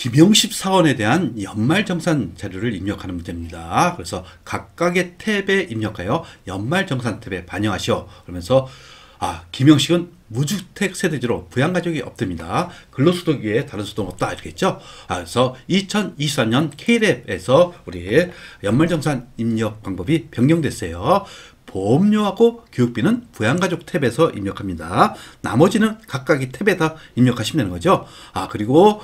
김영십 사원에 대한 연말정산 자료를 입력하는 문제입니다. 그래서 각각의 탭에 입력하여 연말정산 탭에 반영하시오. 그러면서 김영식은 무주택 세대주로 부양가족이 없답니다. 근로소득 외에 다른 소득 없다 이렇게 했죠. 그래서 2023년 K랩에서 우리 연말정산 입력 방법이 변경됐어요. 보험료하고 교육비는 부양가족 탭에서 입력합니다. 나머지는 각각의 탭에다 입력하시면 되는 거죠. 그리고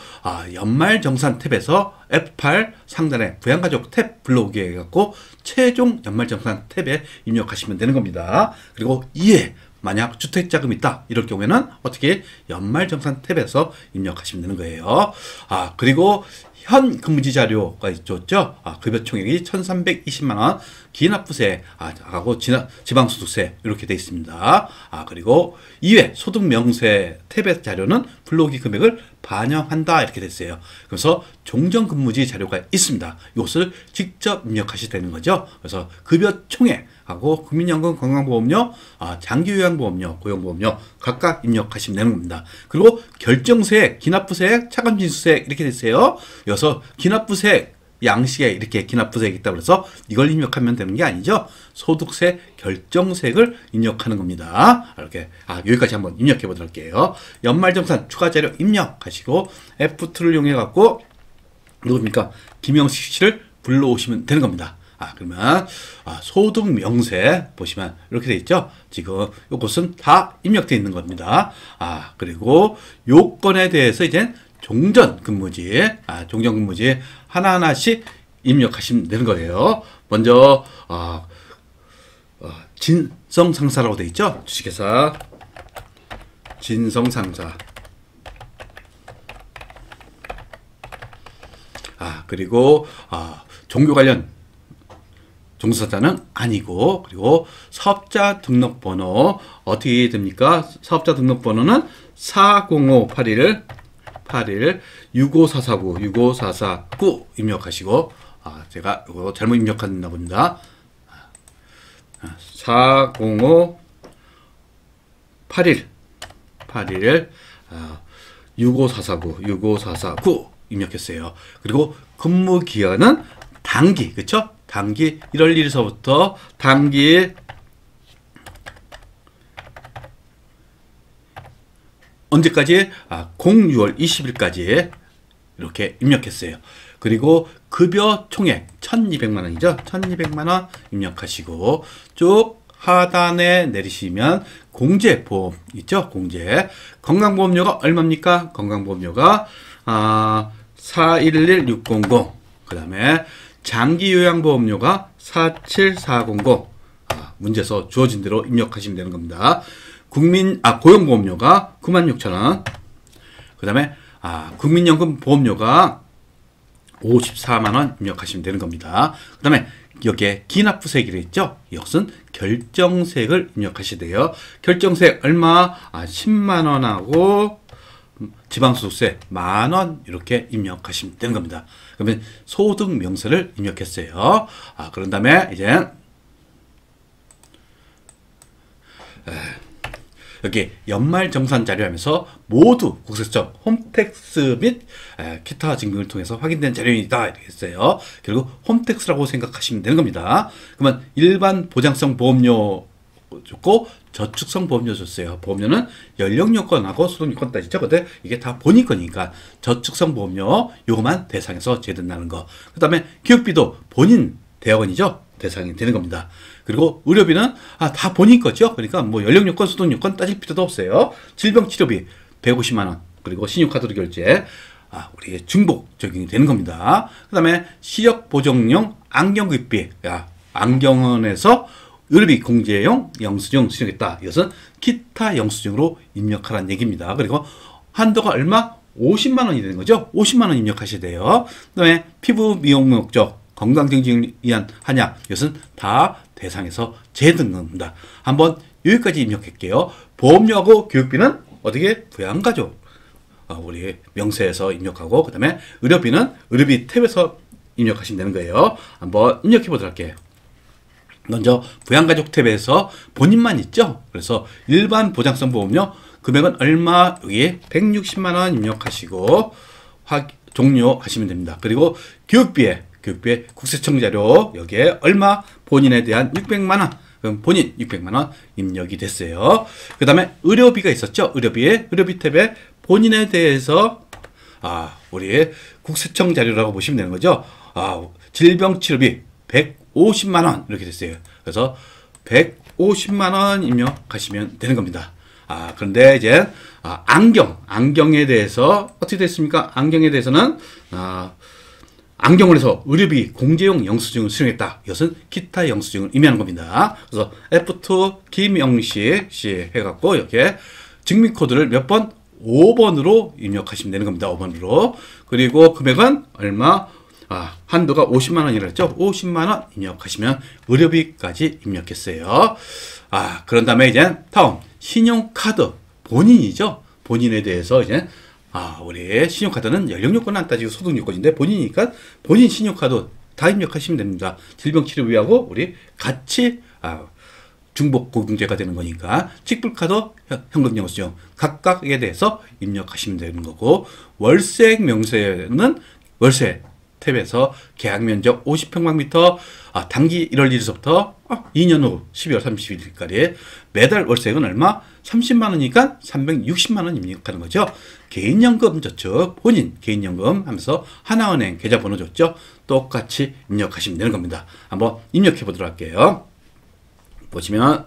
연말정산 탭에서 F8 상단에 부양가족 탭 불러오게 해갖고 최종 연말정산 탭에 입력하시면 되는 겁니다. 그리고 이에 만약 주택자금이 있다 이럴 경우에는 어떻게 연말정산 탭에서 입력하시면 되는 거예요. 그리고 현 근무지 자료가 있었죠. 급여 총액이 1,320만원, 기납부세 하고 지방소득세 이렇게 되어 있습니다. 그리고 이외 소득명세 탭의 자료는 불러오기 금액을 반영한다 이렇게 됐어요. 그래서 종전근무지 자료가 있습니다. 이것을 직접 입력하셔야 되는 거죠. 그래서 급여 총액하고 국민연금 건강보험료, 장기요양보험료, 고용보험료 각각 입력하시면 되는 겁니다. 그리고 결정세액, 기납부세액, 차감진수세액 이렇게 됐어요. 그래서 기납부세액 양식에 이렇게 기납부세액이 있다고 해서 이걸 입력하면 되는 게 아니죠. 소득세 결정세액을 입력하는 겁니다. 이렇게 여기까지 한번 입력해 보도록 할게요. 연말정산 추가자료 입력하시고 F2를 이용해 갖고 누굽니까? 김영식 씨를 불러오시면 되는 겁니다. 그러면 소득명세 보시면 이렇게 돼 있죠. 지금 이것은 다 입력되어 있는 겁니다. 그리고 요건에 대해서 이제 종전근무지 하나하나씩 입력하시면 되는 거예요. 먼저 진성상사라고 되어 있죠. 주식회사 진성상사. 그리고 종교 관련 종사자는 아니고, 그리고 사업자 등록번호 어떻게 됩니까? 사업자 등록번호는 40581 65449 입력하시고, 제가 이거 잘못 입력했나 봅니다. 40581 65449 입력했어요. 그리고 근무 기간은 단기, 그쵸? 단기 1월 1일서부터 단기 언제까지? 06월 20일까지 이렇게 입력했어요. 그리고 급여 총액 1,200만원이죠. 1,200만원 입력하시고 쭉 하단에 내리시면 공제보험 있죠. 공제. 건강보험료가 얼마입니까? 건강보험료가 411600. 그 다음에 장기요양보험료가 47400. 문제에서 주어진 대로 입력하시면 되는 겁니다. 고용보험료가 96,000원. 그 다음에 국민연금 보험료가 54만원 입력하시면 되는 겁니다. 그 다음에 여기에 기납부세액이 있죠. 이것은 결정세액을 입력하셔야 돼요. 결정세액 얼마? 10만원하고 지방소득세 만원 이렇게 입력하시면 되는 겁니다. 그러면 소득명세를 입력했어요. 그런 다음에 이제 여기 연말정산 자료하면서 모두 국세청 홈택스 및 기타 증빙을 통해서 확인된 자료이다 이렇게 했어요. 결국 홈택스라고 생각하시면 되는 겁니다. 그러면 일반 보장성 보험료 줬고 저축성 보험료 줬어요. 보험료는 연령요건하고 소득요건 따지죠. 근데 이게 다 본인 거니까 저축성 보험료 요거만 대상에서 제된다는 거. 그 다음에 교육비도 본인 대학원이죠. 대상이 되는 겁니다. 그리고 의료비는 다 본인 거죠. 그러니까 뭐 연령요건, 소득요건 따질 필요도 없어요. 질병치료비 150만원. 그리고 신용카드로 결제 우리 중복 적용이 되는 겁니다. 그 다음에 시력보정용 안경급비 안경원에서 의료비 공제용 영수증 수령했다. 이것은 기타 영수증으로 입력하라는 얘기입니다. 그리고 한도가 얼마? 50만원이 되는 거죠. 50만원 입력하셔야 돼요. 그 다음에 피부 미용 목적 건강증진을 위한 한약 이것은 다 대상에서 제외된 겁니다. 한번 여기까지 입력할게요. 보험료하고 교육비는 어떻게? 부양가족 우리 명세에서 입력하고 그 다음에 의료비는 의료비 탭에서 입력하시면 되는 거예요. 한번 입력해 보도록 할게요. 먼저 부양가족 탭에서 본인만 있죠. 그래서 일반 보장성 보험료 금액은 얼마? 여기에 160만원 입력하시고 종료하시면 됩니다. 그리고 교육비에 국세청 자료 여기에 얼마 본인에 대한 600만 원 그럼 본인 600만 원 입력이 됐어요. 그 다음에 의료비가 있었죠. 의료비 탭에 본인에 대해서 우리 국세청 자료라고 보시면 되는 거죠. 질병치료비 150만 원 이렇게 됐어요. 그래서 150만 원 입력하시면 되는 겁니다. 그런데 이제 안경에 대해서 어떻게 됐습니까? 안경에 대해서는 안경원에서 의료비 공제용 영수증을 수령했다. 이것은 기타 영수증을 의미하는 겁니다. 그래서 F2 김영식 씨 해갖고 이렇게 증민코드를 몇 번? 5번으로 입력하시면 되는 겁니다. 5번으로. 그리고 금액은 얼마? 한도가 50만 원이라 했죠. 50만 원 입력하시면 의료비까지 입력했어요. 그런 다음에 이제 다음 신용카드 본인이죠. 본인에 대해서 이제 우리 신용카드는 연령요건은 안 따지고 소득요건인데 본인이니까 본인 신용카드 다 입력하시면 됩니다. 질병치료비하고 우리 같이 중복공제가 되는 거니까 직불카드, 현금영수증 각각에 대해서 입력하시면 되는 거고 월세 명세는 월세 탭에서 계약면적 50평방미터 단기 1월 1일서부터 2년 후 12월 31일까지 매달 월세액은 얼마? 30만 원이니까 360만 원 입력하는 거죠. 개인연금 저축 본인 개인연금 하면서 하나은행 계좌번호 줬죠. 똑같이 입력하시면 되는 겁니다. 한번 입력해 보도록 할게요. 보시면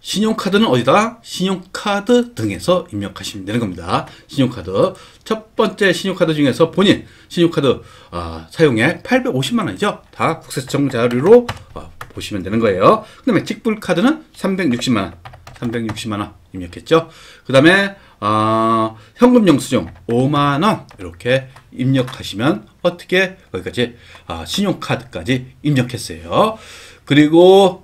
신용카드는 어디다? 신용카드 등에서 입력하시면 되는 겁니다. 신용카드 첫 번째 신용카드 중에서 본인 신용카드 사용액 850만 원이죠. 다 국세청 자료로 보시면 되는 거예요. 그 다음에 직불카드는 360만 원 입력했죠. 그 다음에 현금 영수증 5만 원 이렇게 입력하시면 어떻게 거기까지 신용카드까지 입력했어요. 그리고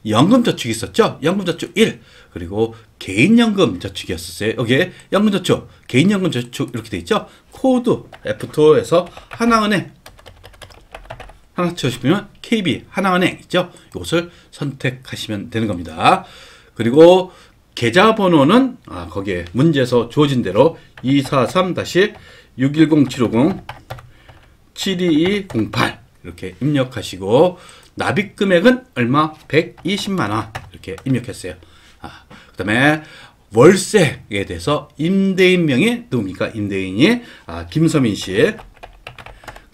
연금저축이 있었죠. 연금저축 1 그리고 개인연금 저축이었어요. 여기에 연금저축, 개인연금 저축 이렇게 돼 있죠. 코드 F2에서 하나은행 하나 쳐주시면 KB 하나은행 있죠. 이것을 선택하시면 되는 겁니다. 그리고 계좌번호는 거기에 문제에서 주어진 대로 243-610750-72208 이렇게 입력하시고 납입금액은 얼마? 120만 원 이렇게 입력했어요. 그 다음에 월세에 대해서 임대인명이 누굽니까? 임대인이 김서민 씨. 그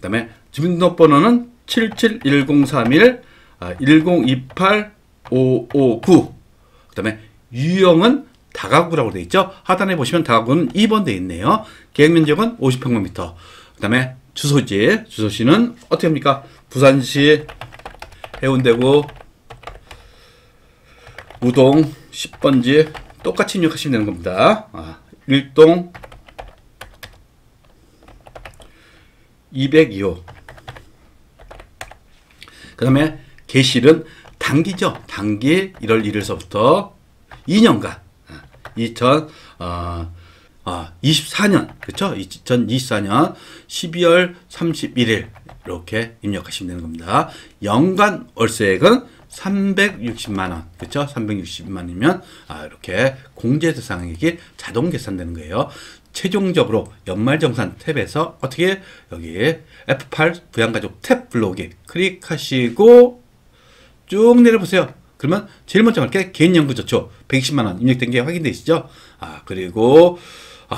다음에 주민등록번호는 771031 1028559. 그 다음에 유형은 다가구라고 되어 있죠. 하단에 보시면 다가구는 2번 되어 있네요. 계획면적은 50평방미터. 그 다음에 주소시는 어떻게 합니까? 부산시 해운대구 우동 10번지 똑같이 입력하시면 되는 겁니다. 1동 202호. 그 다음에 계실은 단기죠. 단기 1월 1일서부터 2년간 2024년 그렇죠? 2024년 12월 31일 이렇게 입력하시면 되는 겁니다. 연간 월세액은 360만 원 그렇죠? 360만 원이면 이렇게 공제 대상액이 자동 계산되는 거예요. 최종적으로 연말정산 탭에서 어떻게 여기 F8 부양가족 탭 불러오기 클릭하시고 쭉 내려보세요. 그러면 제일 먼저 갈게 개인연금저축 120만 원 입력된 게 확인되시죠? 그리고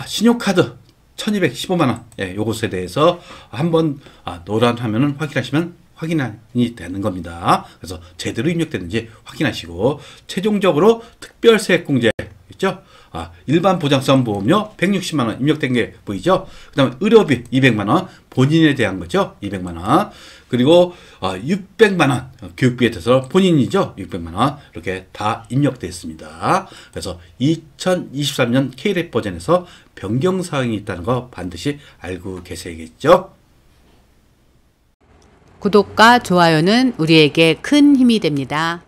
신용카드 1215만 원 요것에 대해서 한번 노란 화면을 확인하시면 확인이 되는 겁니다. 그래서 제대로 입력되는지 확인하시고 최종적으로 특별세액공제 있죠? 일반 보장성 보험료 160만 원 입력된 게 보이죠? 그 다음에 의료비 200만 원 본인에 대한 거죠? 200만 원 그리고 600만 원 교육비에 대해서 본인이죠? 600만 원 이렇게 다 입력되어 있습니다. 그래서 2023년 K랩 버전에서 변경사항이 있다는 거 반드시 알고 계셔야겠죠? 구독과 좋아요는 우리에게 큰 힘이 됩니다.